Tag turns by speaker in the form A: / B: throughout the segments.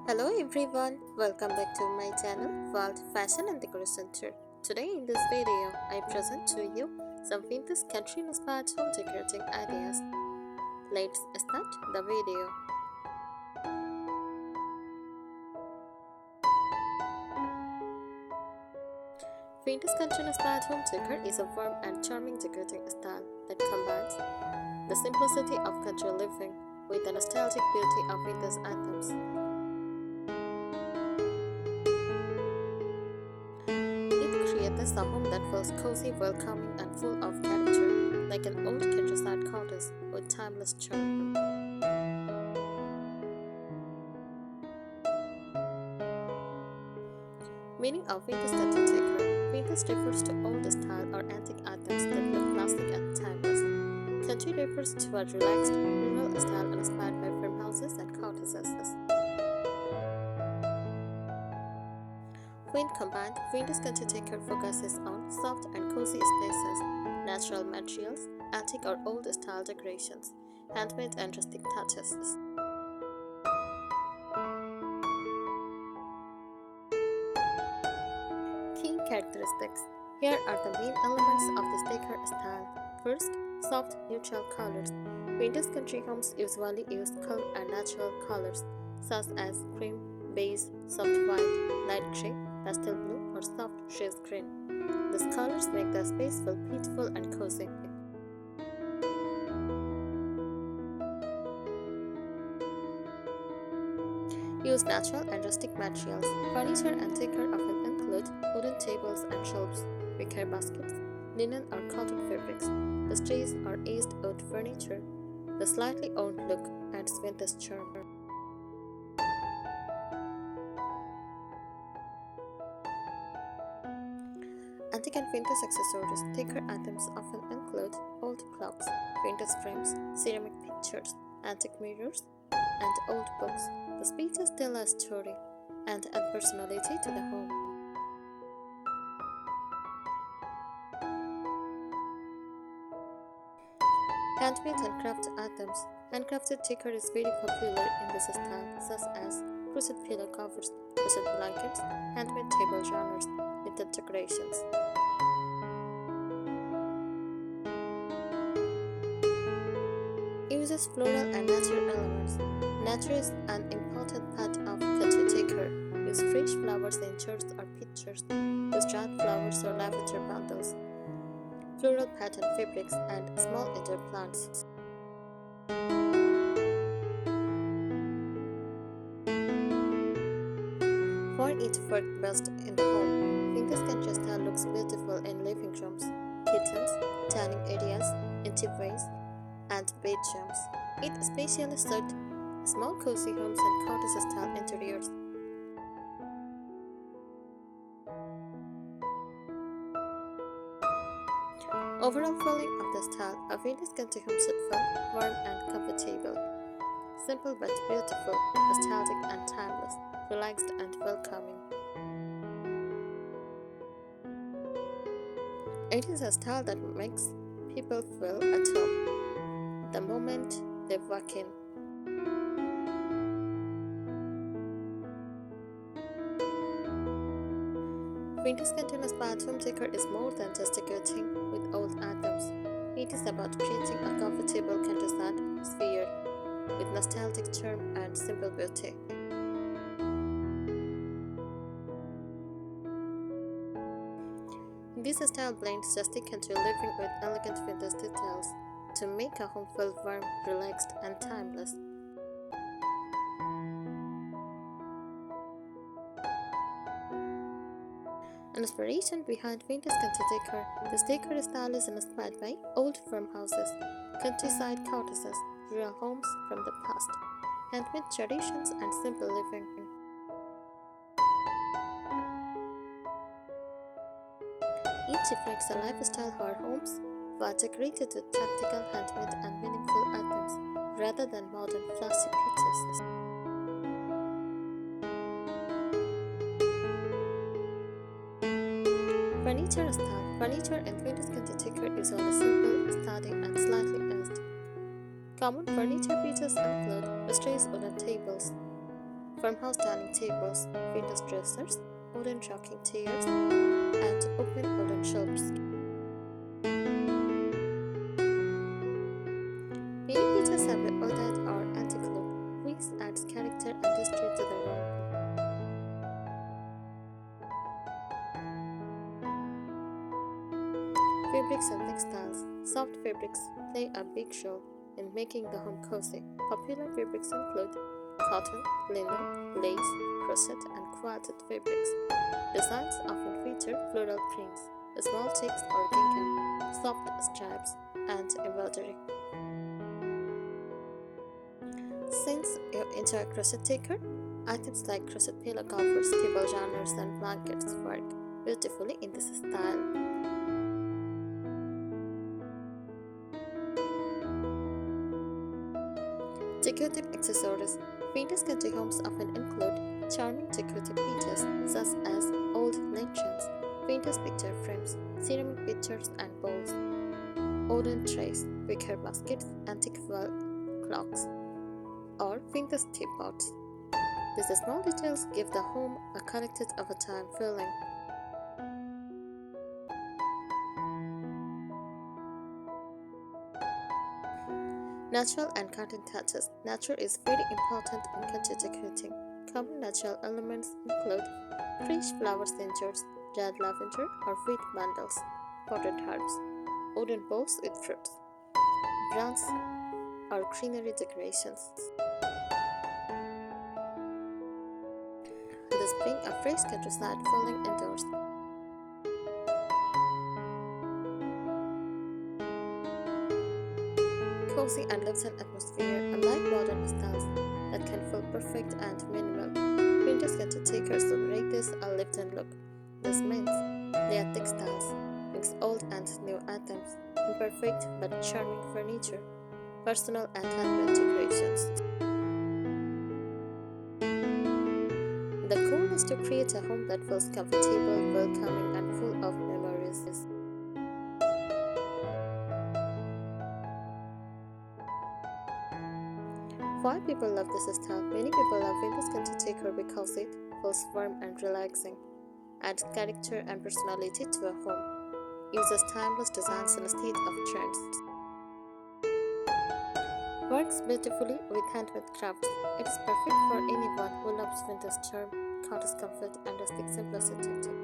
A: Hello everyone, welcome back to my channel World Fashion and Decoration Center. Today in this video, I present to you some vintage country-inspired home decorating ideas. Let's start the video. Vintage country-inspired home decor is a warm and charming decorating style that combines the simplicity of country living with the nostalgic beauty of vintage items. Creates a home that feels cozy, welcoming, and full of character, like an old countryside cottage with timeless charm. Meaning of vintage country decor. Vintage refers to old style or antique items that look classic and timeless. Country refers to a relaxed, rural style inspired by farmhouses and cottages. When combined, vintage country decor focuses on soft and cozy spaces, natural materials, antique or old-style decorations, handmade and rustic touches. Key characteristics. Here are the main elements of this decor style. First, soft, neutral colors. Vintage country homes usually use calm and natural colors, such as cream, beige, soft white, light gray, pastel blue, or soft shades green. These colors make the space feel peaceful and cozy. Use natural and rustic materials. Furniture and decor often include wooden tables and shelves, wicker baskets, linen or cotton fabrics. The strays or aged wood furniture. The slightly old look adds vintage charm. Antique and vintage accessories. Decor items often include old clocks, vintage frames, ceramic pictures, antique mirrors, and old books. The pieces tell a story and add personality to the home. Handmade and craft items. Handcrafted decor is very popular in this style, such as crochet pillow covers, crochet blankets, handmade table genres, knitted decorations. Uses floral and natural elements. Nature is an important part of country decor. Use fresh flowers in jars or pictures. Use dried flowers or lavender bundles. Floral pattern fabrics and small indoor plants. For it worked best in the home. Vintage country style looks beautiful in living rooms, kitchens, dining areas, entryways, and bedrooms. It especially suits small cozy homes and cottage-style interiors. Overall feeling of the style, a vintage country home should feel warm and comfortable. Simple but beautiful, nostalgic and timeless, relaxed and welcoming. It is a style that makes people feel at home the moment they walk in. Vintage country-inspired home decor is more than just decorating with old items. It is about creating a comfortable countryside sphere with nostalgic charm and simple beauty. This style blends rustic country living with elegant vintage details to make a home feel warm, relaxed, and timeless. Inspiration behind vintage country decor. This decor style is inspired by old farmhouses, countryside cottages, rural homes from the past, handmade traditions, and simple living. Each reflects a lifestyle where homes were decorated with practical, handmade, and meaningful items rather than modern flashy pieces. Furniture style. Furniture in vintage country decor is always simple, sturdy, and slightly aged. Common furniture features include strays wooden tables, farmhouse dining tables, vintage dressers, wooden rocking chairs, and open wooden shelves. Many pieces have a odded or antique look, which adds character and history to the room. Fabrics and textiles. Soft fabrics play a big role in making the home cozy. Popular fabrics include cotton, linen, lace, crochet, and quilted fabrics. Designs often feature floral prints, small ticks or gingham, soft stripes, and embroidery. Since you enjoy crochet decor, items like crochet pillow covers, table runners, and blankets work beautifully in this style. Decorative accessories. Vintage country homes often include charming decorative pieces such as old lanterns, vintage picture frames, ceramic pitchers and bowls, wooden trays, wicker baskets, antique wall clocks, or vintage teapots. These small details give the home a collected over time feeling. Natural and cotton touches. Nature is very important in country decorating. Common natural elements include fresh flower centers, red lavender or wheat bundles, potted herbs, wooden bowls with fruits, bronze or greenery decorations. This bring a fresh countryside feeling indoors. Cozy and lived-in atmosphere, unlike modern styles that can feel perfect and minimal. Vintage caretaker celebrate this a lived-in look. This means they are textiles, mix old and new items, imperfect but charming furniture, personal and handmade decorations. The goal is to create a home that feels comfortable, welcoming, and full of memories. Why people love this style? Many people love vintage caretaker because it feels warm and relaxing, adds character and personality to a home, uses timeless designs instead of trends, works beautifully with handmade crafts. It is perfect for anyone who loves vintage charm, cottage comfort, and rustic simplicity.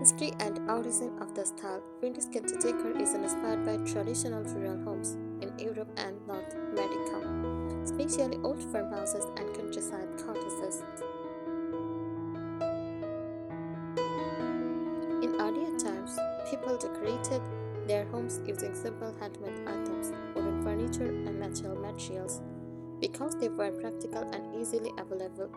A: History and origin of the style. Vintage caretaker is inspired by traditional rural homes in Europe and North America, especially old farmhouses and countryside cottages. In earlier times, people decorated their homes using simple handmade items, wooden furniture, and natural materials because they were practical and easily available.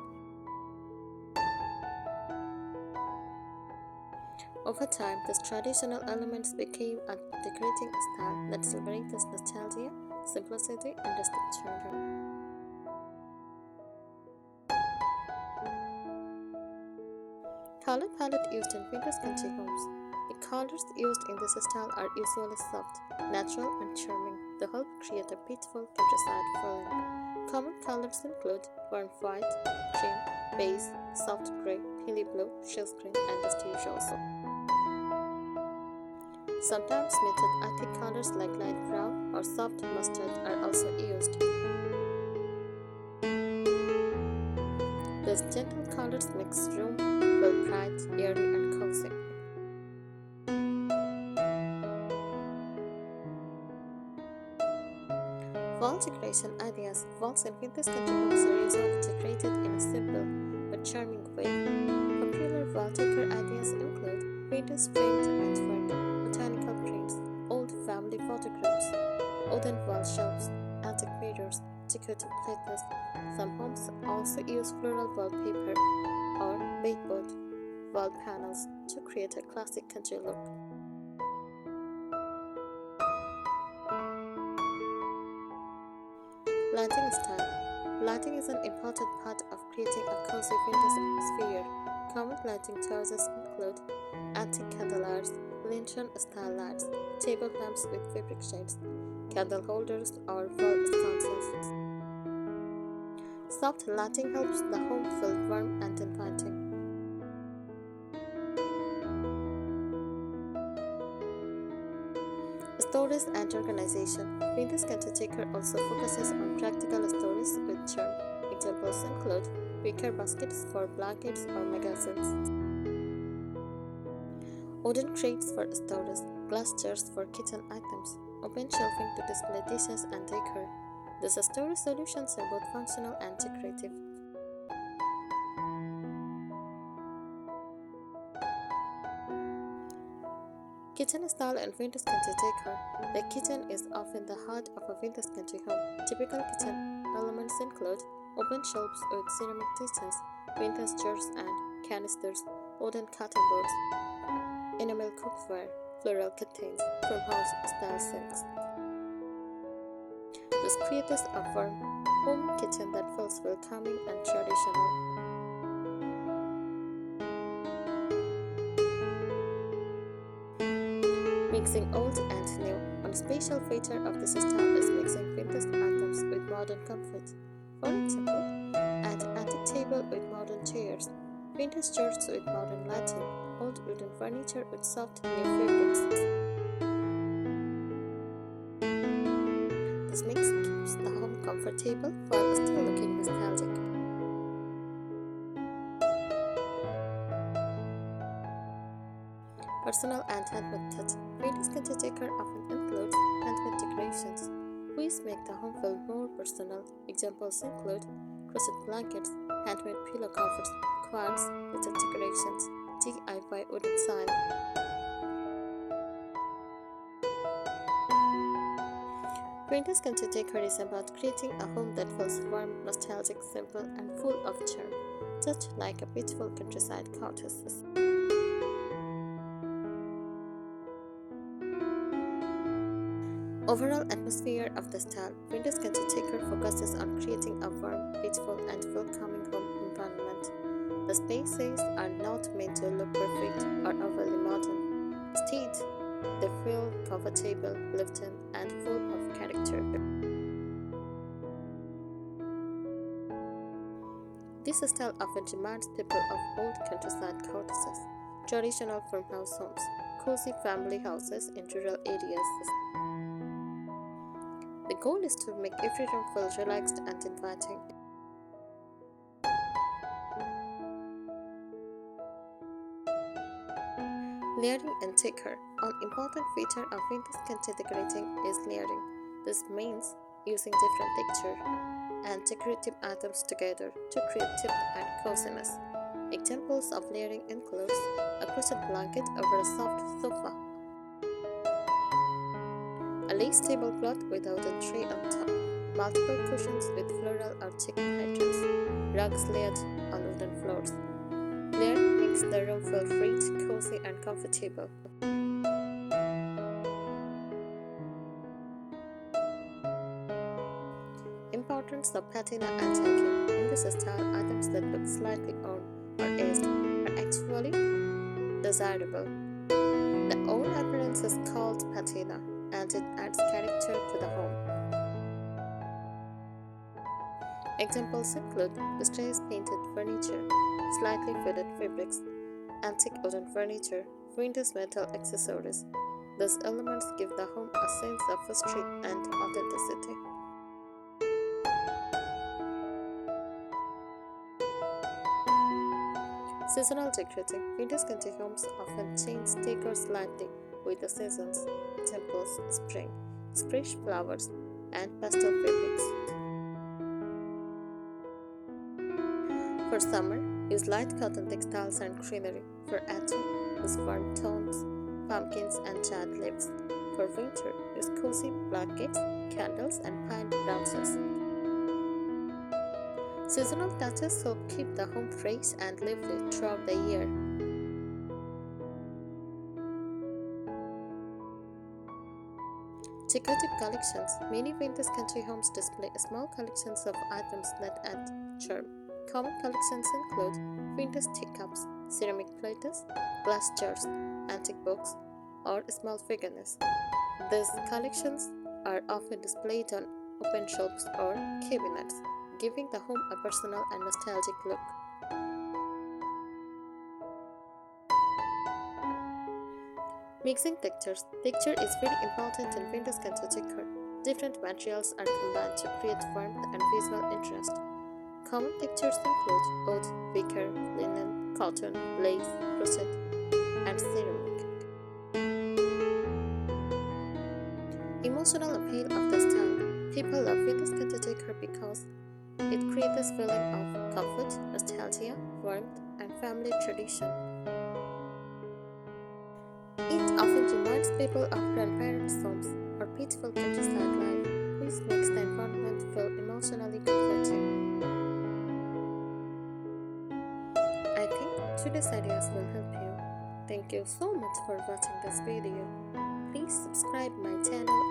A: Over time, these traditional elements became a decorating style that celebrates nostalgia, simplicity, and rustic charm. Color palette used in vintage country homes. The colors used in this style are usually soft, natural, and charming. They help create a beautiful countryside feeling. Common colors include warm white, cream, beige, soft gray, peely blue, shell green, and dusty rose. Sometimes muted antique colors like light brown or soft mustard are also used. These gentle colors makes room feel bright, airy, and cozy. Wall decoration ideas. Walls in vintage country homes are usually decorated in a simple but charming way. Popular wall decor ideas include vintage framed artwork, botanical prints, old family photographs, wooden wall shelves, antique mirrors, decorative playlists. Some homes also use floral wallpaper or baseboard wall panels to create a classic country look. Lighting style. Lighting is an important part of creating a cozy vintage atmosphere. Common lighting choices include antique candelabras, lantern style lights, table lamps with fabric shades, candle holders, or wall sconces. Soft lighting helps the home feel warm and inviting. Storage and organization. Vintage cottagecore also focuses on practical storage with charm. Examples include wicker baskets for blankets or magazines, wooden crates for storage, glass jars for kitchen items, open shelving to display dishes and decor. These storage solutions are both functional and decorative. Kitchen style and vintage country decor. The kitchen is often the heart of a vintage country home. Typical kitchen elements include open shelves with ceramic dishes, vintage jars and canisters, wooden cutting boards, enamel cookware, floral curtains, farmhouse style sinks. This creates a warm home kitchen that feels welcoming and traditional. Mixing old and new. One special feature of this style is mixing vintage items with modern comfort. For example, an antique table with modern chairs, vintage chairs with modern lighting, old wooden furniture with soft new fabrics. This mix keeps the home comfortable while still looking nostalgic. Personal and handmade touch. Vintage cottagecore often includes handmade decorations, which make the home feel more personal. Examples include crochet blankets, handmade pillow covers, quilts, little decorations, DIY wooden sign. Vintage cottagecore is about creating a home that feels warm, nostalgic, simple, and full of charm, just like a beautiful countryside cottage. Overall atmosphere of the style, vintage cottagecore focuses on creating a warm, peaceful, and welcoming home environment. The spaces are not meant to look perfect or overly modern. Instead, they feel comfortable, lived-in, and full of character. This style often reminds people of old countryside cottages, traditional farmhouse homes, cozy family houses in rural areas. The goal is to make every room feel relaxed and inviting. Layering and decor. An important feature of vintage country decorating is layering. This means using different texture and decorative items together to create depth and coziness. Examples of layering include a crochet blanket over a soft sofa, a lace tablecloth with a wooden tray on top, multiple cushions with floral or chic patterns, rugs layered on wooden floors. Layering makes the room feel rich, cozy, and comfortable. Importance of patina and tagging. In this style, items that look slightly worn or aged are actually desirable. The own appearance is called patina, and it adds character to the home. Examples include distressed painted furniture, slightly faded fabrics, antique wooden furniture, vintage metal accessories. These elements give the home a sense of history and authenticity. Seasonal decorating. Vintage country homes often change decor slightly with the seasons. Examples: spring, fresh flowers, and pastel fabrics. For summer, use light cotton textiles and greenery. For autumn, use warm tones, pumpkins, and charred leaves. For winter, use cozy blankets, candles, and pine branches. Seasonal touches help keep the home fresh and lively throughout the year. Decorative collections. Many vintage country homes display small collections of items that add charm. Common collections include vintage teacups, ceramic plates, glass jars, antique books, or small figurines. These collections are often displayed on open shelves or cabinets, giving the home a personal and nostalgic look. Mixing textures. Texture is very important in windows decor. Different materials are combined to create warmth and visual interest. Common textures include oud, wicker, linen, cotton, lace, rustic, and ceramic. Emotional appeal of the style. People love windows decor because it creates this feeling of comfort, nostalgia, warmth, and family tradition. It often reminds people of grandparents' homes or peaceful countryside life, which makes the environment feel emotionally comforting. I think today's ideas will help you. Thank you so much for watching this video. Please subscribe my channel